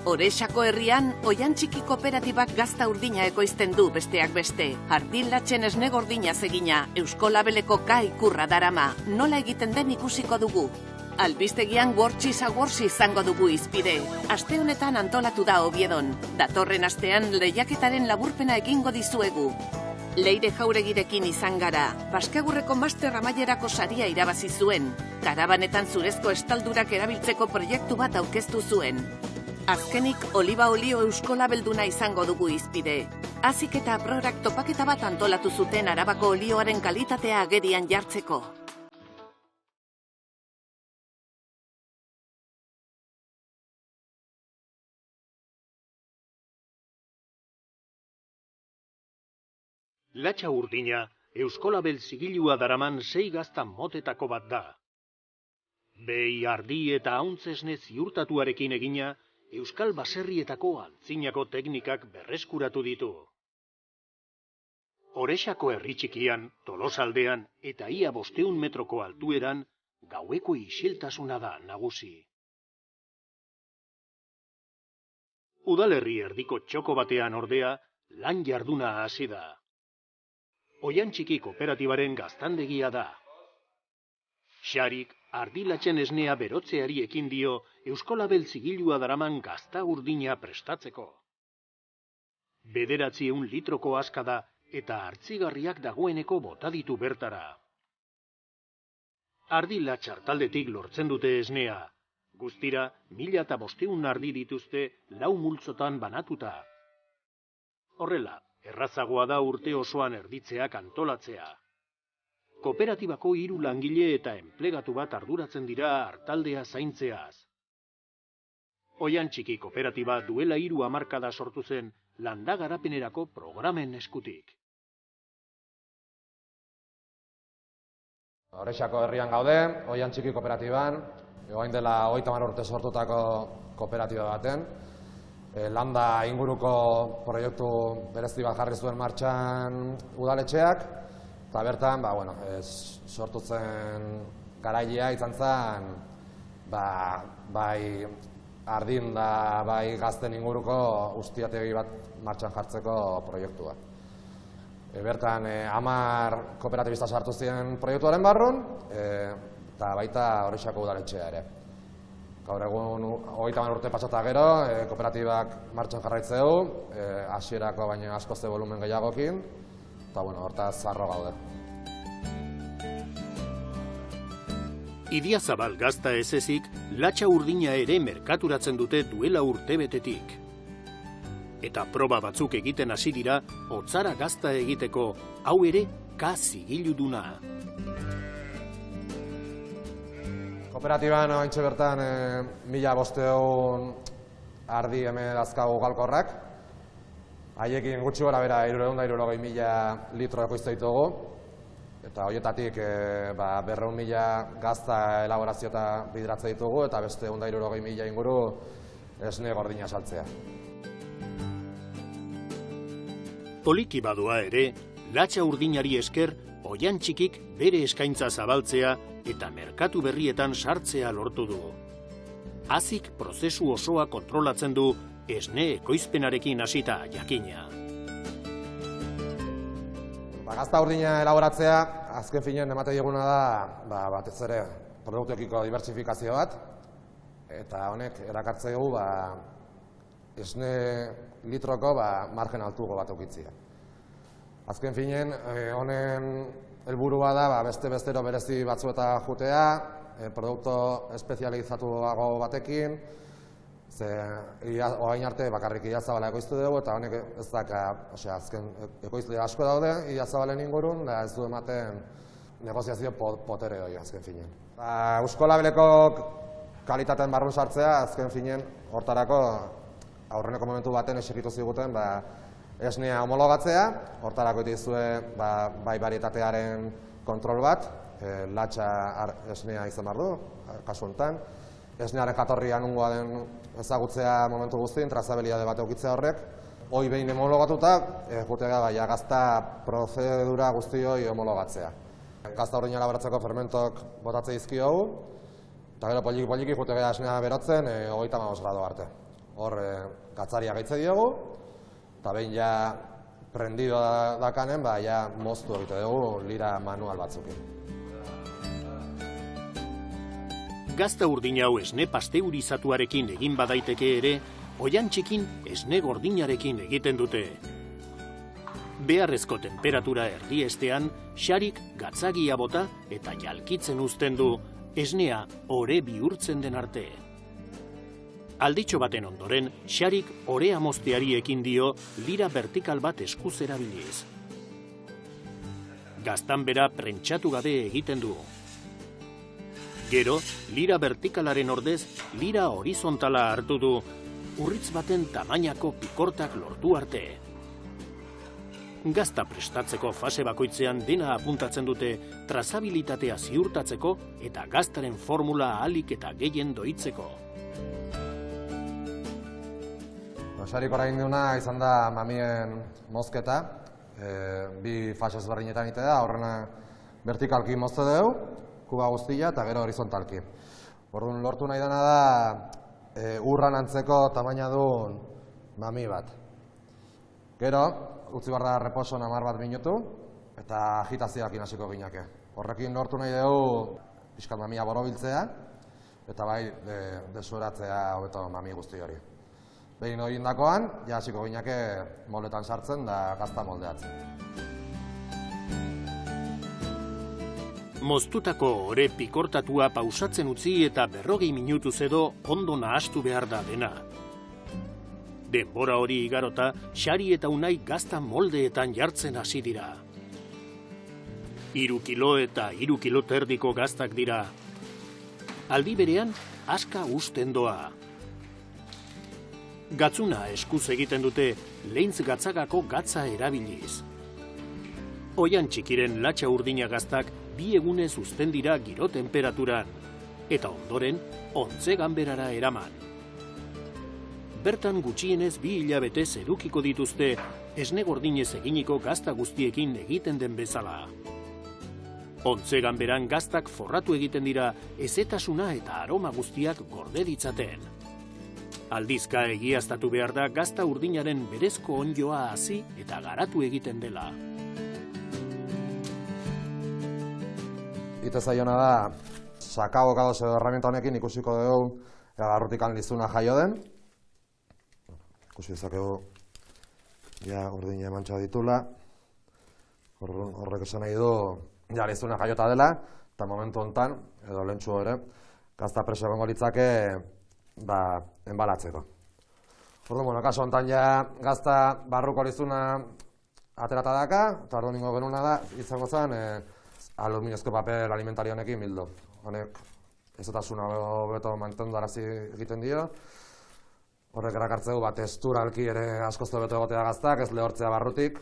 Orexako herrian, Oiantxiki kooperatibak gazta urdina ekoizten du besteak beste. Ardilatzen esne gordina egina, Eusko Labeleko ikurra darama. Nola egiten den ikusiko dugu. Albistegian Wortxiz izango dugu izpide. Aste honetan antolatu da Oviedon. Datorren astean lehiaketaren laburpena egingo dizuegu. Leire Jauregirekin izan gara. Baskegurreko master amaierako saria irabazi zuen. Karabanetan zurezko estaldurak erabiltzeko proiektu bat aurkeztu zuen. Azkenik, oliba olio Eusko Labelduna izango dugu izpide. Azik eta Aprorak topaketa bat antolatu zuten Arabako olioaren kalitatea agerian jartzeko. Latxa urdina, Eusko Label zigilua daraman 6 gazta motetako bat da. Behi, ardi eta hauntzesne ziurtatuarekin egina, Euskal baserrietako antzinako teknikak berreskuratu ditu. Orexako herri txikian, Tolosaldean eta ia 500 metroko altueran, gaueko isiltasuna da nagusi. Udalerri erdiko txoko batean ordea, lan jarduna hasi da. Oiantxiki kooperatibaren gaztandegia da. Xarik, ardilatzen esnea berotzeari ekin dio Eusko Label zigilua daraman gazta urdina prestatzeko. 900 litroko aska da eta hartzigarriak dagoeneko bota ditu bertara. Ardilatz taldetik lortzen dute esnea. Guztira, 1500 ardi dituzte 4 multzotan banatuta. Horrela, errazagoa da urte osoan erditzeak antolatzea. Kooperatibako 3 langile eta enplegatu bat arduratzen dira hartaldea zaintzeaz. Oiantxiki kooperatiba duela 3 hamarkada sortu zen landa garapenerako programen eskutik. Orexako herrian gaude, Oiantxiki kooperatiban, orain dela 30 urte sortutako kooperatiba baten. Landa inguruko proiektu berezi bat jarri zuen martxan udaletxeak, eta bertan, sortu zen garailea izan zen, bai ardin da bai gazten inguruko ustiategi bat martxan jartzeko proiektua. Bertan, 10 kooperatibista sartu ziren proiektuaren barrun, eta baita Orexako udaletxea ere. Gaur egun 30 urte pasata gero, kooperatibak martxan jarraitzeu, hasierako baina askoz volumen gehiagokin, eta hortaz harro gaude. Idiazabal gazta ez ezik, latxa urdina ere merkaturatzen dute duela urtebetetik. Eta proba batzuk egiten hasi dira, hotzara gazta egiteko, hau ere, zigiluduna. Kooperatiban ointxe bertan 1500 ardi hemen dazkagu galkorrak. Haiekin gutxi gora bera 360.000 litro ekoiztu ditugu. Eta horietatik 200.000 gazta elaborazio eta bidratze ditugu eta beste 160.000 inguru esne gordina saltzea. Poliki badoa ere, latxa urdinari esker, Oiantxikik bere eskaintza zabaltzea eta merkatu berrietan sartzea lortu du. Azik prozesu osoa kontrolatzen du esne ekoizpenarekin hasita jakina. Gazta urdina elaboratzea, azken finean emate dieguna da batez ere produktuekiko dibertsifikazio bat, eta honek erakartze dugu esne litroko margen altugo bat eukitzea. Azken finean, honen helburua da beste-bestero berezi batzueta jutea, produktu espezializatuago batekin, orain arte bakarrik Idiazabala ekoiztu dugu, eta honek ez daka, azken ekoizle asko daude Idiazabalen ingurun, da ez du ematen negoziazio potere hori azken finean. Eusko Labeleko kalitateen barrun sartzea, azken finean, hortarako aurreneko momentu baten esekitu ziguten, esnea homologatzea, hortarako itizue bai barietatearen kontrol bat, latxa esnea izan behar du, kasu honetan. Esnearen jatorria nungoa den ezagutzea momentu guztien, trazabilitate bat eukitzea horrek. Hoi behin homologatuta, jutega gazta prozedura guzti hori homologatzea. Gazta urdina elaboratzeko fermentok botatze dizkiogu, eta gero poliki jutega esnea berotzen 35 gradu arte. hor gatzaria gaitze diogu, eta behin ja prendido dakanen, ja moztu egite dugu lira manual batzukin. Gazta urdin hau esne pasteurizatuarekin egin badaiteke ere, oihan txikin esne gordinarekin egiten dute. Beharrezko temperatura erdiestean, xarik gatzagia bota eta jalkitzen uzten du, esnea ore bihurtzen den arte. Alditxo baten ondoren, xarik orea mozteari ekin dio lira vertikal bat eskuz erabiliz. Gaztan bera prentxatu gabe egiten du. Gero, lira vertikalaren ordez, lira horizontala hartu du, urritz baten tamainako pikortak lortu arte. Gazta prestatzeko fase bakoitzean dena apuntatzen dute trazabilitatea ziurtatzeko eta gaztaren formula ahalik eta gehien doitzeko. Xarik orain duna izan da mamien mozketa, bi fase ezberdinetan ite da, horrena vertikalki mozte dugu, kuba guztia eta gero horizontalki. Orduan lortu nahi dena da urran antzeko tamaina duen mami bat. Gero, utzi behar da reposon 10 bat minutu eta agitazioakin hasiko ginake. Horrekin lortu nahi dugu pixkat mamia borobiltzea eta bai desueratzea hobeto mami guzti hori. Behin hori indakoan, ja hasiko ginake moldetan sartzen da gazta moldeatzen. Moztutako ore pikortatua pausatzen utzi eta 40 minutuz edo ondo nahastu behar da dena. Denbora hori igarota, xari eta unai gazta moldeetan jartzen hasi dira. 3 kilo eta 3 kilo terdiko gaztak dira. Aldi berean, aska usten doa. Gatzuna eskuz egiten dute, lehintz gatzagako gatza erabiliz. Oihan txikiren latxa urdina gaztak 2 egunez uzten dira giro temperaturan, eta ondoren, ontze ganberara eraman. Bertan gutxienez 2 hilabetez edukiko dituzte, esne gordinez eginiko gazta guztiekin egiten den bezala. Ontze ganberan gaztak forratu egiten dira, ezetasuna eta aroma guztiak gorde ditzaten. Aldizka egiaztatu behar da gazta urdinaren berezko onjoa hasi eta garatu egiten dela. Ite zaiona da, sakabokadoz edo herramienta honekin ikusiko dugu garrutikan lizuna jaio den. Ikusi dezakegu, ja urdina emantxa ditula. Horrek esan nahi du, ja lizuna jaiota dela, eta momentu honetan, edo lehentsu ere, gazta preso egongo litzake, enbalatzeko. Orduan, kaso honetan ja gazta barruko lizuna aterata daka, eta orduan ningo genuna da, izango zen, aluminiozko papel alimentario honekin bildu. Honek ezotasuna beto mantendarazi egiten dio. Horrek erakartzeu testuralki ere askozte beto egotea gaztak, ez lehortzea barrutik.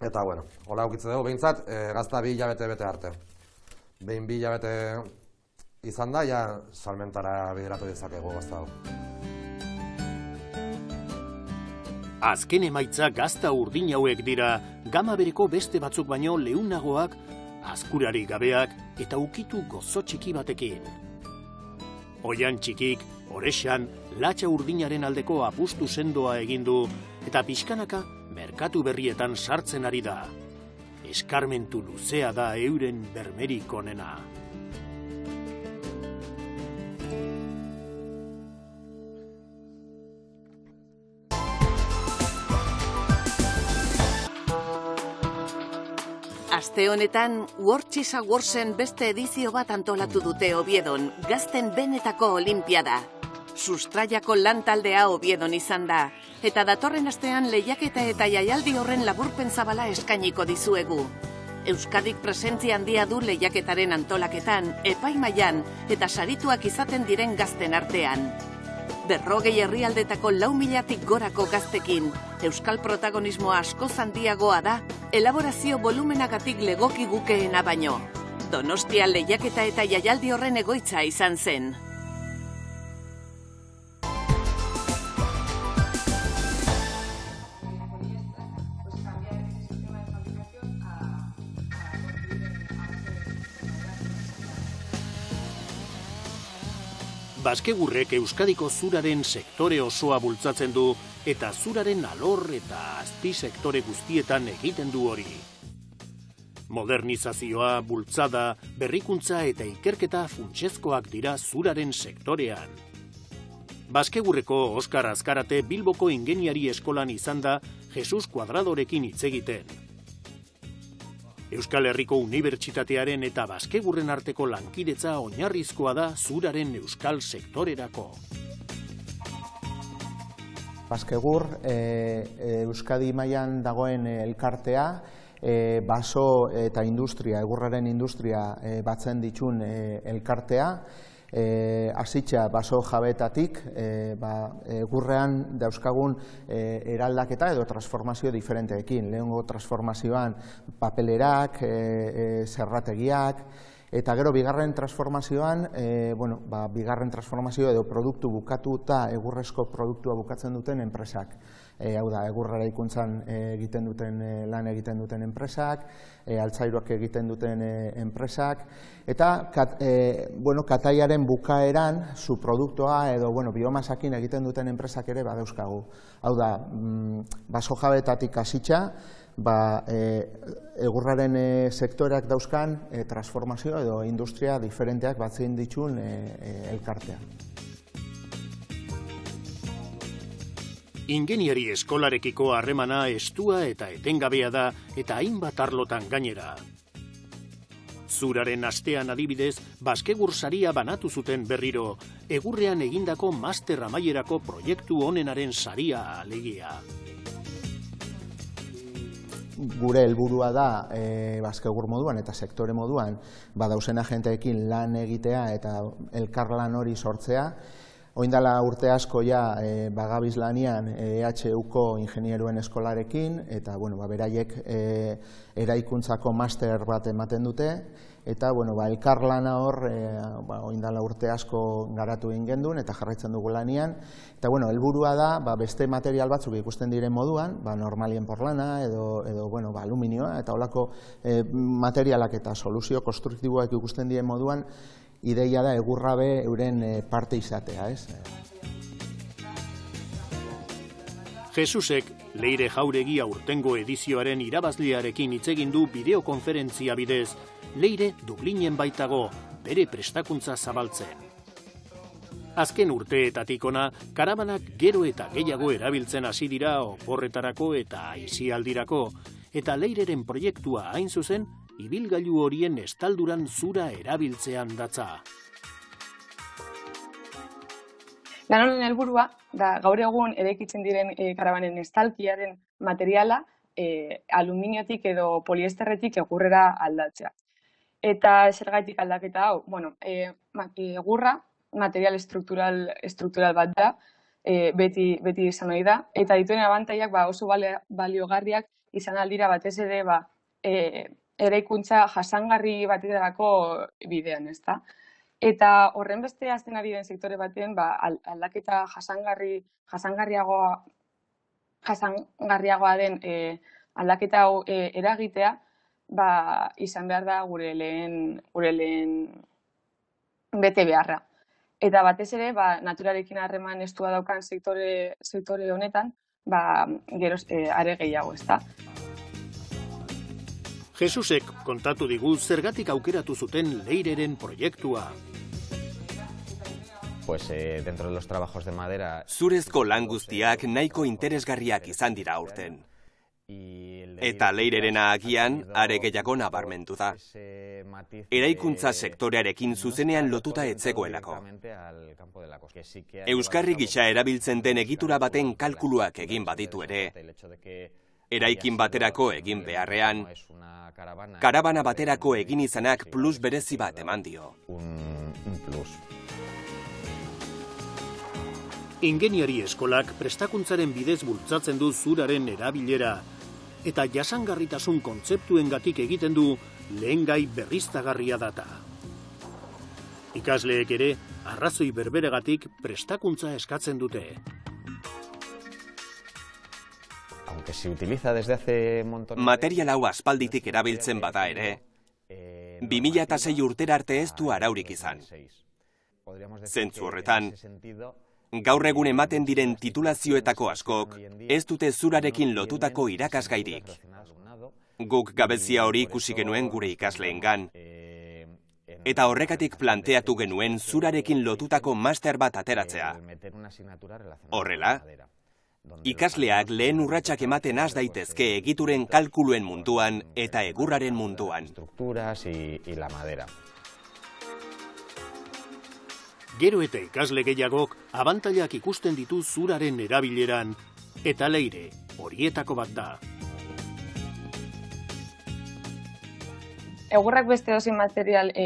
Eta, bueno, hola aukitze dugu, behintzat, gazta 2 hilabete bete arte. Behin 2 hilabete izan da, ja salmentara bideratu dezakegu gazta hau. Azken emaitza gazta urdin hauek dira, gama bereko beste batzuk baino leunagoak, azkurari gabeak eta ukitu gozo txiki batekin. Oihan txikik, orexan, latxa urdinaren aldeko apustu sendoa egin du eta pixkanaka merkatu berrietan sartzen ari da. Eskarmentu luzea da euren bermerik onena. Aste honetan, Wortxiz Awardsen beste edizio bat antolatu dute Oviedon, gazten benetako olimpiada. Sustraiako lantaldea Oviedon izan da, eta datorren astean lehiaketa eta jaialdi horren laburpen zabala eskainiko dizuegu. Euskadik presentzia handia du lehiaketaren antolaketan, epaimailan eta sarituak izaten diren gazten artean. 40 herrialdetako 4.000-tik gorako gaztekin, euskal protagonismoa askoz handiagoa da, elaborazio volumenagatik legoki gukeena baino. Donostia lehiaketa eta jaialdi horren egoitza izan zen. Baskegurrek Euskadiko zuraren sektore osoa bultzatzen du eta zuraren alor eta azpi sektore guztietan egiten du hori. Modernizazioa, bultzada, berrikuntza eta ikerketa funtsezkoak dira zuraren sektorean. Baskegurreko Oskar Azkarate Bilboko ingeniari eskolan izan da Jesus Kuadradorekin hitz egiten. Euskal Herriko Unibertsitatearen eta Baskegurren arteko lankidetza oinarrizkoa da zuraren euskal sektorerako. Baskegur, Euskadi mailan dagoen elkartea, baso eta industria, egurraren industria batzen ditun elkartea, hasitza baso jabetatik, egurrean dauzkagun eraldaketa edo transformazio diferenteekin. Lehengo transformazioan papelerak, zerrategiak, eta gero bigarren transformazioan, bigarren transformazio edo produktu bukatuta egurrezko produktua bukatzen duten enpresak. Hau da, egurrara ikuntzan egiten duten lan egiten duten enpresak, altzairuak egiten duten enpresak, eta kataiaren bukaeran zu produktua edo biomasakin egiten duten enpresak ere badauzkagu. Hau da, baso jabetatik hasitza, egurraren sektoreak dauzkan transformazio edo industria diferenteak batzen ditun elkartea. Ingeniari eskolarekiko harremana estua eta etengabea da eta hainbat arlotan gainera. Zuraren astean adibidez, Baskegur saria banatu zuten berriro, egurrean egindako master amaierako proiektu onenaren saria alegia. Gure helburua da Baskegur moduan eta sektore moduan badauzen agenteekin lan egitea eta elkarlan hori sortzea. Oindala urte asko bagabiz lanian EHUko ingenieruen eskolarekin eta beraiek eraikuntzako master bat ematen dute eta elkarlana hor oindala urte asko garatu egin gendun eta jarraitzen dugu lanian eta helburua da beste material batzuk ikusten diren moduan, normalien porlana edo aluminioa eta holako materialak eta soluzio konstruktiboak ikusten diren moduan ideia da egurrabe euren parte izatea, ez? Jesusek Leire Jauregi aurtengo edizioaren irabazlearekin hitz egin du bideokonferentzia bidez, Leire Dublinen baitago, bere prestakuntza zabaltzen. Azken urteetatik ona, karabanak gero eta gehiago erabiltzen hasi dira oporretarako eta aisialdirako, eta Leireren proiektua hain zuzen, ibilgailu horien estalduran zura erabiltzean datza. Lan honen helburua da gaur egun eraikitzen diren karabanen estalkiaren materiala aluminiotik edo poliesterretik egurrera aldatzea. Eta zergatik aldaketa hau, egurra material estruktural bat da, beti izan ohi da, eta dituen abantaiak oso baliogarriak izan aldira batez ere eraikuntza jasangarri baterako bidean, ezta? Eta horren beste azten ari den sektore baten aldaketa jasangarriagoa den aldaketa hau eragitea izan behar da gure lehen bete beharra. Eta batez ere naturarekin harreman estua daukan sektore honetan geroz are gehiago, ezta? Jesusek kontatu digu zergatik aukeratu zuten Leireren proiektua. Dentro de los trabajos de madera... Zurezko lan guztiak nahiko interesgarriak izan dira aurten. Eta Leirerena agian are gehiago nabarmendu da. Eraikuntza sektorearekin zuzenean lotuta etzegoelako. Euskarri gisa erabiltzen den egitura baten kalkuluak egin baditu ere, eraikin baterako egin beharrean, karabana baterako egin izanak plus berezi bat eman dio. Ingeniari eskolak prestakuntzaren bidez bultzatzen du zuraren erabilera, eta jasangarritasun kontzeptuengatik egiten du lehengai berriztagarria data. Ikasleek ere, arrazoi berberegatik prestakuntza eskatzen dute. Material hau aspalditik erabiltzen bada ere, 2006 urtera arte ez du araurik izan. Zentzu horretan, gaur egun ematen diren titulazioetako askok ez dute zurarekin lotutako irakasgairik. Guk gabezia hori ikusi genuen gure ikasleengan, eta horregatik planteatu genuen zurarekin lotutako master bat ateratzea. Horrela, ikasleak lehen urratsak ematen has daitezke egituren kalkuluen munduan eta egurraren munduan. Gero eta ikasle gehiagok abantailak ikusten ditu zuraren erabileran, eta Leire horietako bat da. Egurrak beste dozein materialik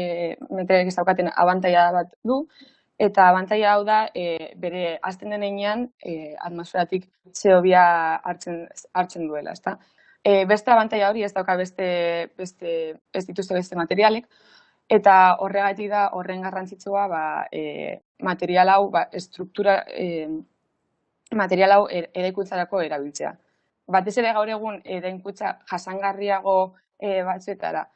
ez daukaten abantaila bat du, eta abantaila hau da, bere hasten denean atmosferatik CO2 hartzen duela, ezta? Beste abantaila hori ez dauka ez dituzte beste materialek, eta horregatik da horren garrantzitsua material hau, material hau eraikuntzarako erabiltzea. Batez ere gaur egun eraikuntza jasangarriago batzuetara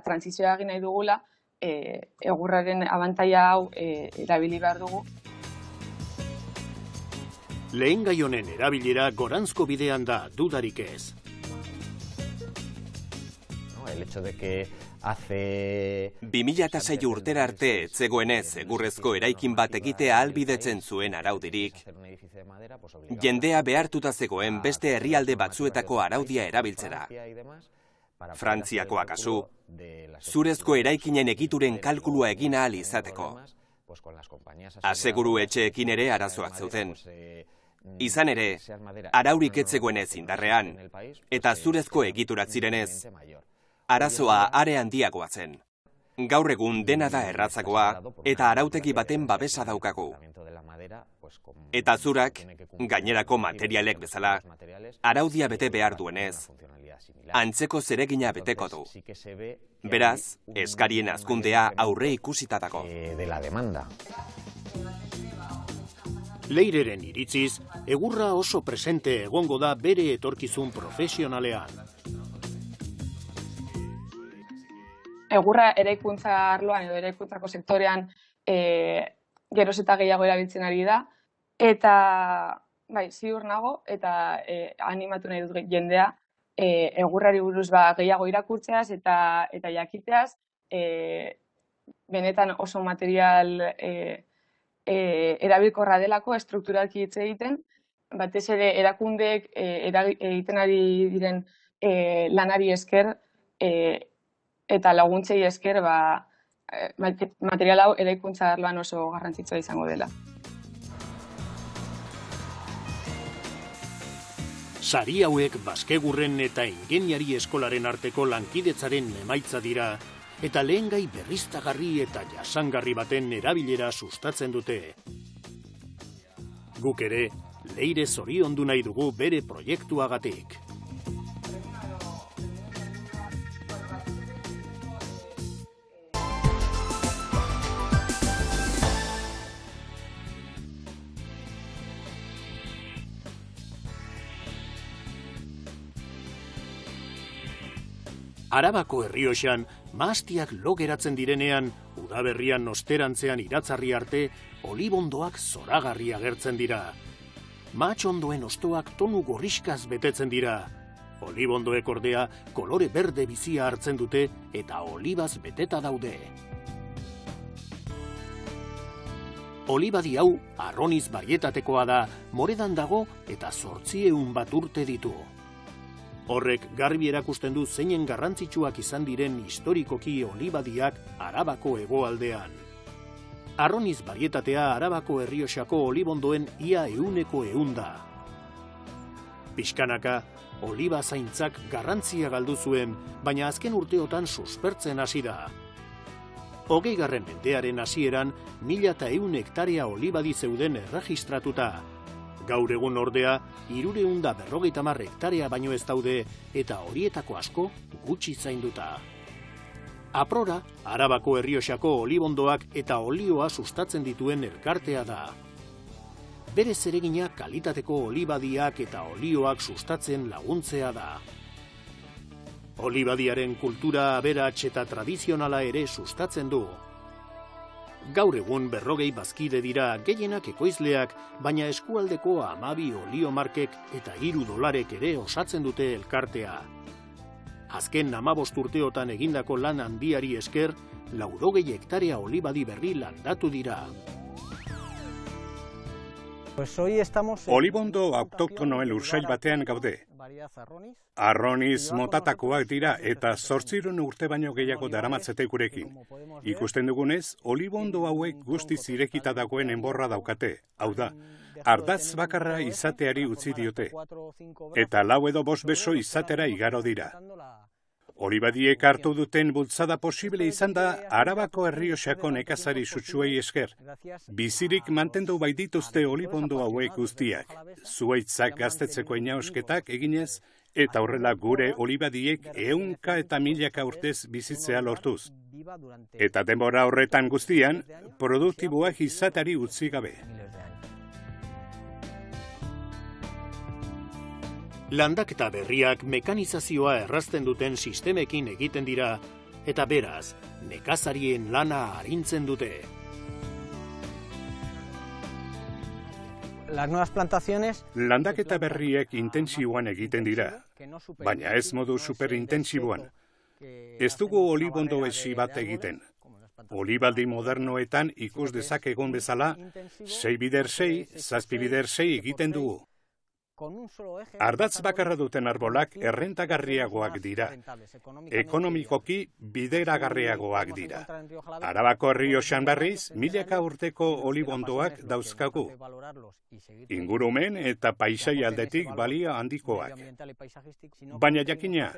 transizioa egin nahi dugula, egurraren abantaila hau erabili behar dugu. Lehen gai honen erabilera goranzko bidean da, dudarik ez. El hecho de que 2006 urtera arte etzegoenez egurrezko eraikin bat egitea ahalbidetzen zuen araudirik, jendea behartuta zegoen beste herrialde batzuetako araudia erabiltzera. Frantziakoa kasu, zurezko eraikinen egituren kalkulua egin ahal izateko. Aseguru etxeekin ere arazoak zeuden. Izan ere, araurik ez zegoenez indarrean, eta zurezko egiturak zirenez, arazoa are handiagoa zen. Gaur egun dena da erratzagoa eta arautegi baten babesa daukagu. Eta zurak, gainerako materialek bezala, araudia bete behar duenez, antzeko zeregina beteko du. Beraz, eskarien hazkundea aurre ikusita dago. Leireren iritziz, egurra oso presente egongo da bere etorkizun profesionalean. Egurra eraikuntza arloan edo eraikuntzako sektorean geroz eta gehiago erabiltzen ari da, eta ziur nago eta animatu nahi dut jendea egurrari buruz gehiago irakurtzeaz eta jakiteaz, benetan oso material erabilkorra delako, estrukturalki hitz egiten, batez ere erakundeek egiten ari diren lanari esker eta laguntzei esker material hau eraikuntza arloan oso garrantzitsua izango dela. Sari hauek Baskegurren eta Ingeniari Eskolaren arteko lankidetzaren emaitza dira, eta lehengai berriztagarri eta jasangarri baten erabilera sustatzen dute. Guk ere, Leire zoriondu nahi dugu bere proiektuagatik. Arabako Errioxan, mahastiak lo geratzen direnean, udaberrian osterantzean iratzarri arte, olibondoak zoragarri agertzen dira. Mahatxondoen ostoak tonu gorriskaz betetzen dira. Olibondoek ordea kolore berde bizia hartzen dute eta olibaz beteta daude. Olibadi hau Arroniz barietatekoa da, moredan dago eta 800 bat urte ditu. Horrek garbi erakusten du zeinen garrantzitsuak izan diren historikoki olibadiak Arabako hegoaldean. Arroniz barietatea Arabako Errioxako olibondoen ia 100% da. Pixkanaka, oliba zaintzak garrantzia galdu zuen, baina azken urteotan suspertzen hasi da. 20. mendearen hasieran 1100 hektarea olibadi zeuden erregistratuta. Gaur egun ordea, 350 hektarea baino ez daude eta horietako asko gutxi zainduta. Aprora, Arabako Errioxako olibondoak eta olioa sustatzen dituen elkartea da. Bere zeregina kalitateko olibadiak eta olioak sustatzen laguntzea da. Olibadiaren kultura aberats eta tradizionala ere sustatzen du. Gaur egun 40 bazkide dira, gehienak ekoizleak, baina eskualdeko 12 oliomarkek eta $3 ere osatzen dute elkartea. Azken 15 urteotan egindako lan handiari esker, 80 hektarea olibadi berri landatu dira. Olibondo autoktonoen lursail batean gaude. Arroniz motatakoak dira eta 800 urte baino gehiago daramatzete gurekin. Ikusten dugunez, olibondo hauek guztiz irekita dagoen enborra daukate. Hau da, ardatz bakarra izateari utzi diote. Eta 4 edo 5 beso izatera igaro dira. Olibadiek hartu duten bultzada posible izan da Arabako Errioxako nekazari sutsuei esker. Bizirik mantendu baitituzte olibondo hauek guztiak. Zuhaitzak gaztetzeko inausketak eginez, eta horrela gure olibadiek 100 eta 1000 urtez bizitzea lortuz. Eta denbora horretan guztian, produktiboak izatari utzi gabe. Landaketa berriak mekanizazioa errazten duten sistemekin egiten dira, eta beraz, nekazarien lana arintzen dute. Landaketa berriek intentsiboan egiten dira, baina ez modu superintentsiboan. Ez dugu olibondo esi bat egiten. Olibaldi modernoetan ikus dezakegun bezala, 6x6, 7x6 egiten dugu. Ardatz bakarra duten arbolak errentagarriagoak dira. Ekonomikoki bideragarriagoak dira. Arabako Errioxan berriz, 1000 urteko olibondoak dauzkagu. Ingurumen eta paisai aldetik balio handikoak. Baina jakina,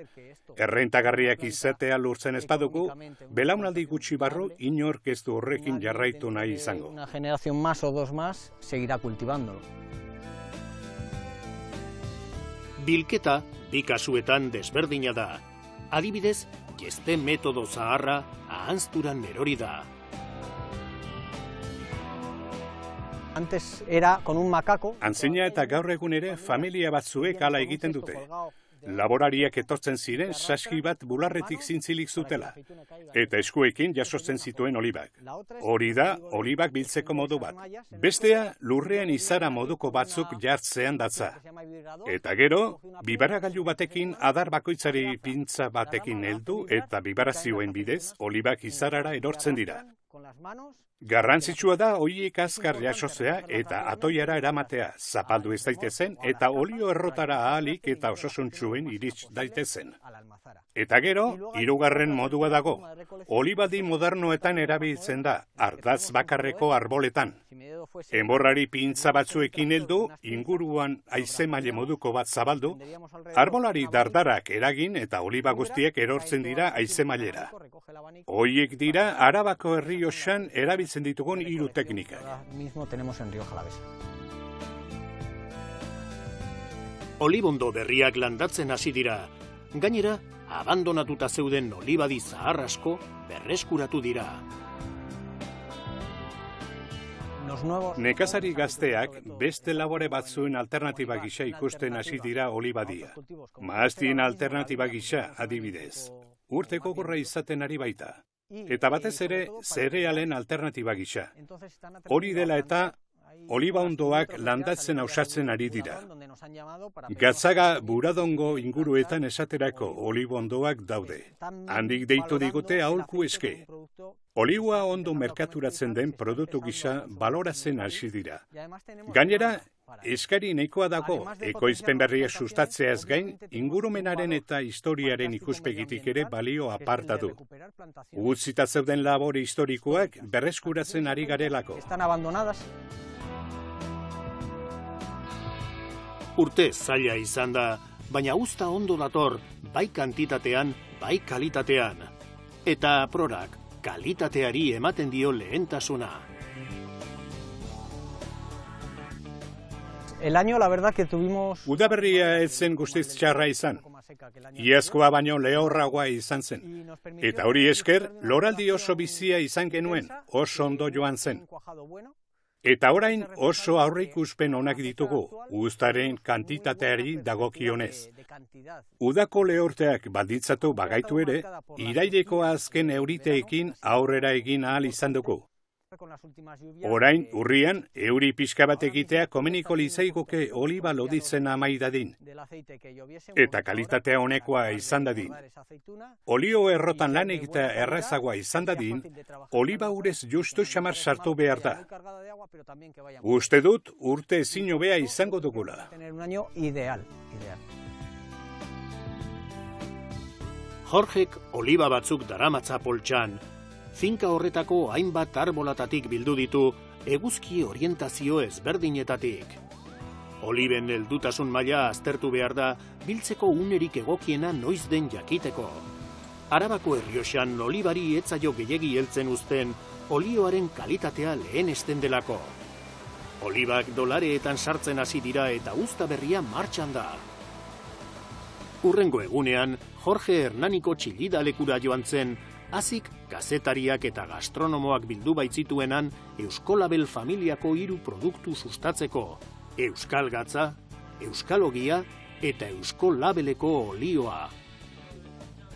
errentagarriak izatea lurtzen ez badugu, belaunaldi gutxi barru inork ez du horrekin jarraitu nahi izango. Una generación más o dos más seguirá cultivándolo. Bilketa bi kasuetan desberdina da. Adibidez, jeste metodo zaharra ahanzturan erori da. Antes era con un macaco. Antzina eta gaur egun ere familia batzuek hala egiten dute. Laborariak etortzen ziren saski bat bularretik zintzilik zutela, eta eskuekin jasotzen zituen olibak. Hori da, olibak biltzeko modu bat. Bestea, lurrean izara moduko batzuk jartzean datza. Eta gero, bibaragailu batekin adar bakoitzari pintza batekin heldu eta bibarazioen bidez olibak izarara erortzen dira. Garrantzitsua da horiek azkar jasotzea eta atoiara eramatea, zapaldu ez daitezen eta olio errotara ahalik eta osasuntsuen irits daitezen. Eta gero, hirugarren modua dago. Olibadi modernoetan erabiltzen da, ardatz bakarreko arboletan. Enborrari pintza batzuekin heldu, inguruan haizemaile moduko bat zabaldu, arbolari dardarak eragin eta oliba guztiek erortzen dira haizemailera. Horiek dira Arabako Errioxan erabiltzen ditugun 3 teknikak. Olibondo berriak landatzen hasi dira. Gainera, abandonatuta zeuden olibadi zahar asko berreskuratu dira. Nekazari gazteak beste labore batzuen alternatiba gisa ikusten hasi dira olibadia. Maaztien alternatiba gisa adibidez. Urteko gorra izaten ari baita. Eta batez ere zerealen alternatiba gisa. Hori dela eta olibaondoak landatzen ausatzen ari dira. Gatzaga Buradongo inguruetan esaterako olibondoak daude. Handik deitu digute aholku eske. Oliba ondo merkaturatzen den produktu gisa baloratzen hasi dira. Gainera, eskari nahikoa dago, ekoizpen berriak sustatzeaz gain, ingurumenaren eta historiaren ikuspegitik ere balio aparta du. Utzita zeuden labore historikoak berreskuratzen ari garelako. Urte zaila izan da, baina uzta ondo dator, bai kantitatean, bai kalitatean. Eta prorak kalitateari ematen dio lehentasuna. Udaberria ez zen guztiz txarra izan. Iazkoa baino lehorragoa izan zen. Eta hori esker, loraldi oso bizia izan genuen, oso ondo joan zen. Eta orain oso aurreikuspen onak ditugu, uztaren kantitateari dagokionez. Udako lehorteak baldintzatu bagaitu ere, iraileko azken euriteekin aurrera egin ahal izan dugu. Orain, urrian, euri pixka bat egitea komeniko litzaiguke oliba loditzen amai dadin. Eta kalitatea honekoa izan dadin. Olio errotan lan egitea errazagoa izan dadin, oliba urez justu xamar sartu behar da. Uste dut, urte ezin hobea izango dugula. Jorgek oliba batzuk daramatza poltsan, finka horretako hainbat arbolatatik bildu ditu eguzki orientazio ezberdinetatik. Oliben heldutasun maila aztertu behar da biltzeko unerik egokiena noiz den jakiteko. Arabako Errioxan olibari etzaio gehiegi heltzen uzten olioaren kalitatea lehenesten delako. Olibak dolareetan sartzen hasi dira eta uzta berria martxan da. Hurrengo egunean, Jorge Hernaniko Txillida lekura joan zen, hazik kazetariak eta gastronomoak bildu baitzituenan Euskolabel familiako 3 produktu sustatzeko: Euskal Gatza, Euskalogia eta Euskolabeleko olioa.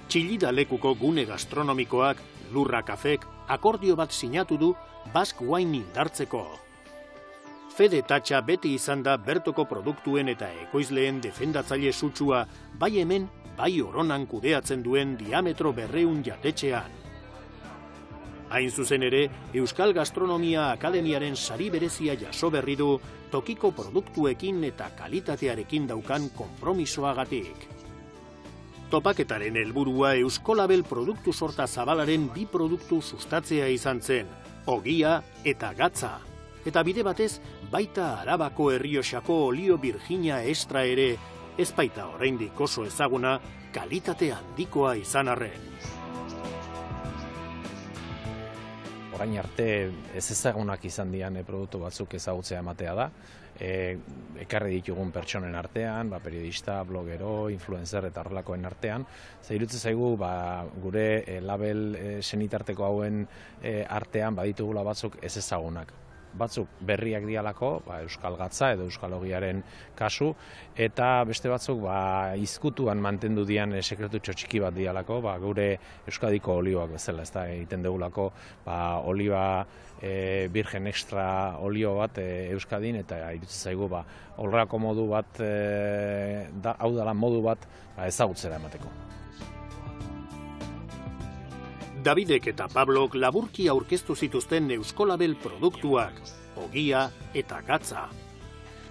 Txillida lekuko gune gastronomikoak, Lurra Kafek, akordio bat sinatu du Basque Wine indartzeko. Fede Tatxa beti izan da bertoko produktuen eta ekoizleen defendatzaile sutsua, bai hemen, bai Oronan kudeatzen duen diametro 200 jatetxean. Hain zuzen ere, Euskal Gastronomia Akademiaren sari berezia jaso berri du tokiko produktuekin eta kalitatearekin daukan konpromisoagatik. Topaketaren helburua Euskolabel produktu sorta zabalaren 2 produktu sustatzea izan zen, Ogia eta Gatza. Eta bide batez, baita Arabako Errioxako olio Virginia extra ere, ez baita oraindik oso ezaguna, kalitate handikoa izan arren. Orain arte ez ezagunak izan dian produktu batzuk ezagutzea ematea da. Ekarri ditugun pertsonen artean, periodista, blogero, influencer eta horrelakoen artean. Iruditzen zaigu gure label senitarteko hauen artean baditugula batzuk ez ezagunak. Batzuk berriak dialako, Euskal Gatza edo Euskalogiaren kasu, eta beste batzuk izkutuan mantendu dian sekretutxo txiki bat dialako, gure Euskadiko olioak bezala, ez da egiten dugulako oliba virgen extra olio bat Euskadin, eta iruditzen zaigu horrelako modu bat, hau dela modu bat ezagutzera emateko. Davidek eta Pablok laburki aurkeztu zituzten Euskolabel produktuak, Ogia eta Gatza.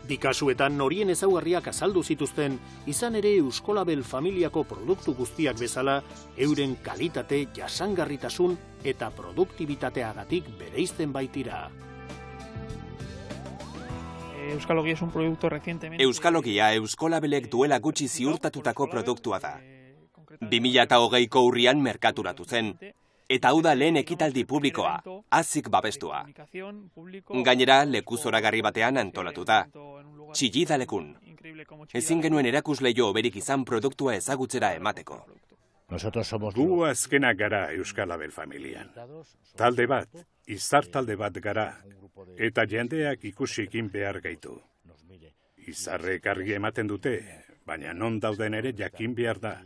Bi kasuetan horien ezaugarriak azaldu zituzten, izan ere Euskolabel familiako produktu guztiak bezala, euren kalitate, jasangarritasun eta produktibitateagatik bereizten baitira. Euskalogia es un producto recientemente... Euskalogia Euskolabelek duela gutxi ziurtatutako produktua da. 2020ko urrian merkaturatu zen, eta hau da lehen ekitaldi publikoa, hazik babestua. Gainera, leku zoragarri batean antolatu da, Txillida lekun. Ezin genuen erakusleio oberik izan produktua ezagutzera emateko. Gu azkenak gara Euskalabel familian. Talde bat, izar talde bat gara, eta jendeak ikusikin behar gaitu. Izarrek argi ematen dute, baina non dauden ere jakin behar da.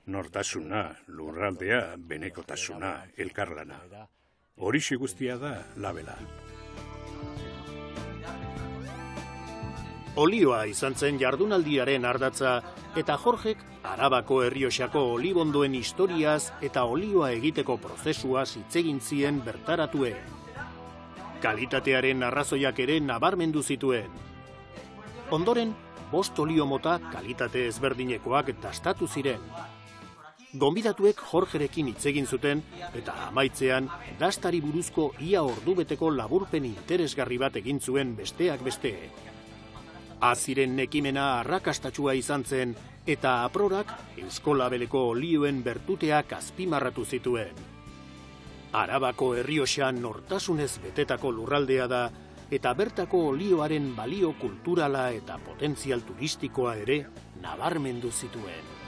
Nortasuna, lurraldea, benekotasuna, elkarlana. Horixe guztia da labela. Olioa izan zen jardunaldiaren ardatza, eta Jorgek Arabako Errioxako olibondoen historiaz eta olioa egiteko prozesuaz hitz egin zien bertaratue. Kalitatearen arrazoiak ere nabarmendu zituen. Ondoren, 5 olio mota kalitate ezberdinekoak dastatu ziren. Gonbidatuek Jorgerekin hitz egin zuten eta amaitzean dastari buruzko ia ordubeteko laburpen interesgarri bat egin zuen besteak beste. Aziren ekimena arrakastatsua izan zen eta aprorak Euskolabeleko olioen bertuteak azpimarratu zituen. Arabako Errioxan nortasunez betetako lurraldea da eta bertako olioaren balio kulturala eta potentzial turistikoa ere nabarmendu zituen.